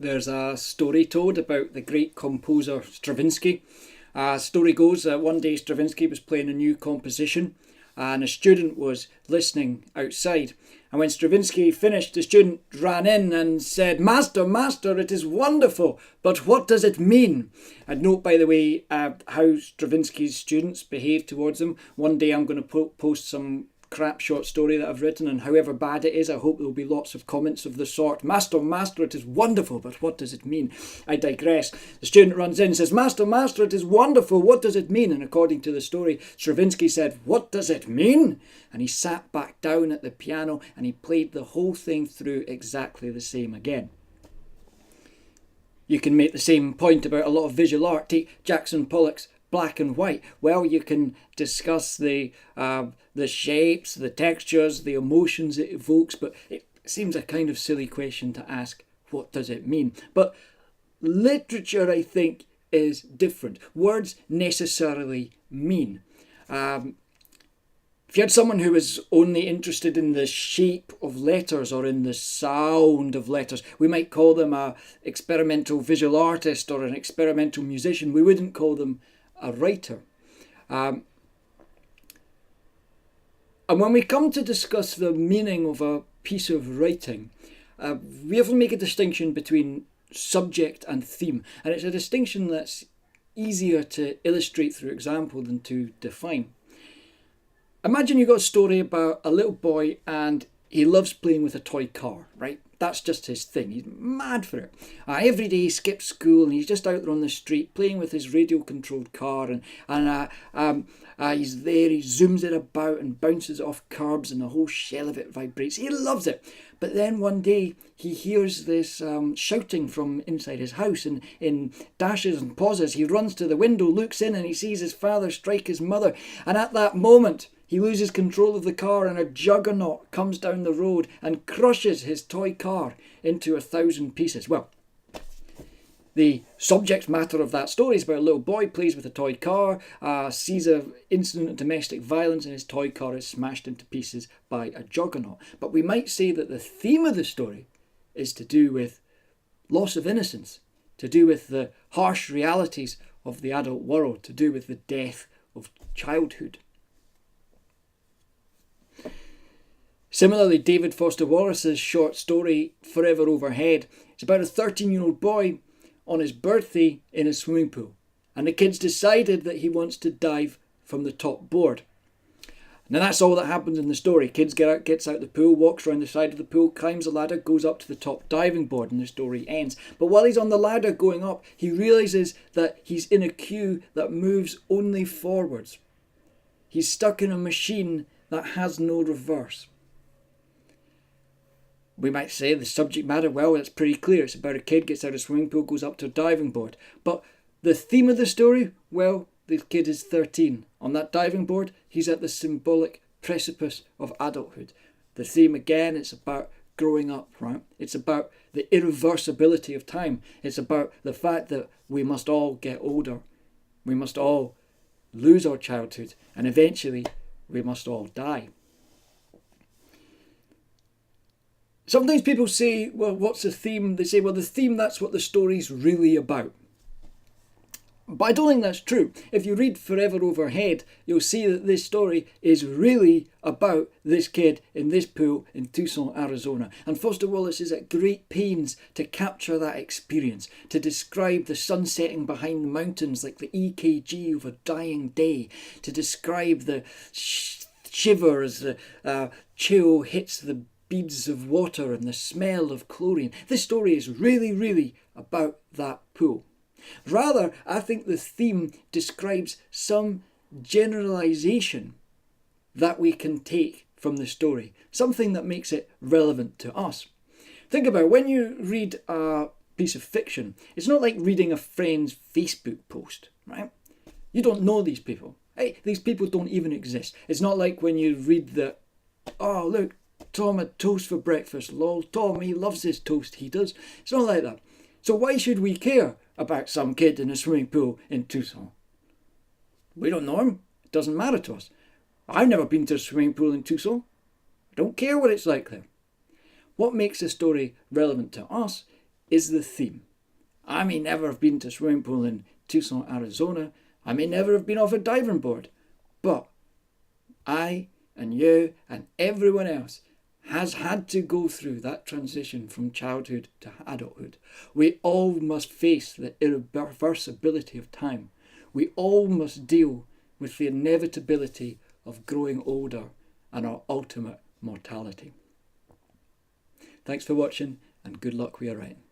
there's a story told about the great composer Stravinsky. Story goes that one day Stravinsky was playing a new composition and a student was listening outside. And when Stravinsky finished, the student ran in and said, "Master, master, it is wonderful, but what does it mean?" And note, by the way, how Stravinsky's students behave towards him. One day I'm going to post some crap short story that I've written, and however bad it is, I hope there'll be lots of comments of the sort, "Master, master, it is wonderful, but what does it mean?" I digress. The student runs in and says, "Master, master, it is wonderful, what does it mean?" And according to the story, Stravinsky said, "What does it mean?" And he sat back down at the piano and he played the whole thing through exactly the same again. You can make the same point about a lot of visual art. Take Jackson Pollock's Black and White. Well, you can discuss the shapes, the textures, the emotions it evokes, but it seems a kind of silly question to ask, what does it mean? But literature, I think, is different. Words necessarily mean. If you had someone who was only interested in the shape of letters or in the sound of letters, we might call them an experimental visual artist or an experimental musician. We wouldn't call them a writer. And when we come to discuss the meaning of a piece of writing, we have to make a distinction between subject and theme. And it's a distinction that's easier to illustrate through example than to define. Imagine you've got a story about a little boy and he loves playing with a toy car, right? That's just his thing. He's mad for it. Every day he skips school and he's just out there on the street playing with his radio-controlled car, and he's there. He zooms it about and bounces it off curbs, and the whole shell of it vibrates. He loves it. But then one day he hears this shouting from inside his house, and in dashes and pauses he runs to the window, looks in, and he sees his father strike his mother. And at that moment he loses control of the car, and a juggernaut comes down the road and crushes his toy car into 1,000 pieces. Well, the subject matter of that story is about a little boy plays with a toy car, sees an incident of domestic violence, and his toy car is smashed into pieces by a juggernaut. But we might say that the theme of the story is to do with loss of innocence, to do with the harsh realities of the adult world, to do with the death of childhood. Similarly, David Foster Wallace's short story, Forever Overhead, it's about a 13-year-old boy on his birthday in a swimming pool. And the kid's decided that he wants to dive from the top board. Now that's all that happens in the story. Kid gets out the pool, walks around the side of the pool, climbs a ladder, goes up to the top diving board, and the story ends. But while he's on the ladder going up, he realises that he's in a queue that moves only forwards. He's stuck in a machine that has no reverse. We might say the subject matter, well, it's pretty clear. It's about a kid gets out of a swimming pool, goes up to a diving board. But the theme of the story, well, the kid is 13. On that diving board, he's at the symbolic precipice of adulthood. The theme, again, it's about growing up, right? It's about the irreversibility of time. It's about the fact that we must all get older. We must all lose our childhood. And eventually, we must all die. Sometimes people say, well, what's the theme? They say, well, the theme, that's what the story's really about. But I don't think that's true. If you read Forever Overhead, you'll see that this story is really about this kid in this pool in Tucson, Arizona. And Foster Wallace is at great pains to capture that experience, to describe the sun setting behind the mountains like the EKG of a dying day, to describe the shiver as the chill hits the beads of water and the smell of chlorine. This story is really, really about that pool. Rather, I think the theme describes some generalization that we can take from the story, something that makes it relevant to us. Think about it. When you read a piece of fiction, it's not like reading a friend's Facebook post, right? You don't know these people. Hey, these people don't even exist. It's not like when you read the, oh, look, Tom had toast for breakfast. Lol, Tom, he loves his toast. He does. It's not like that. So why should we care about some kid in a swimming pool in Tucson? We don't know him. It doesn't matter to us. I've never been to a swimming pool in Tucson. I don't care what it's like there. What makes a story relevant to us is the theme. I may never have been to a swimming pool in Tucson, Arizona. I may never have been off a diving board. But I and you and everyone else has had to go through that transition from childhood to adulthood. We all must face the irreversibility of time. We all must deal with the inevitability of growing older and our ultimate mortality. Thanks for watching, and good luck with your writing.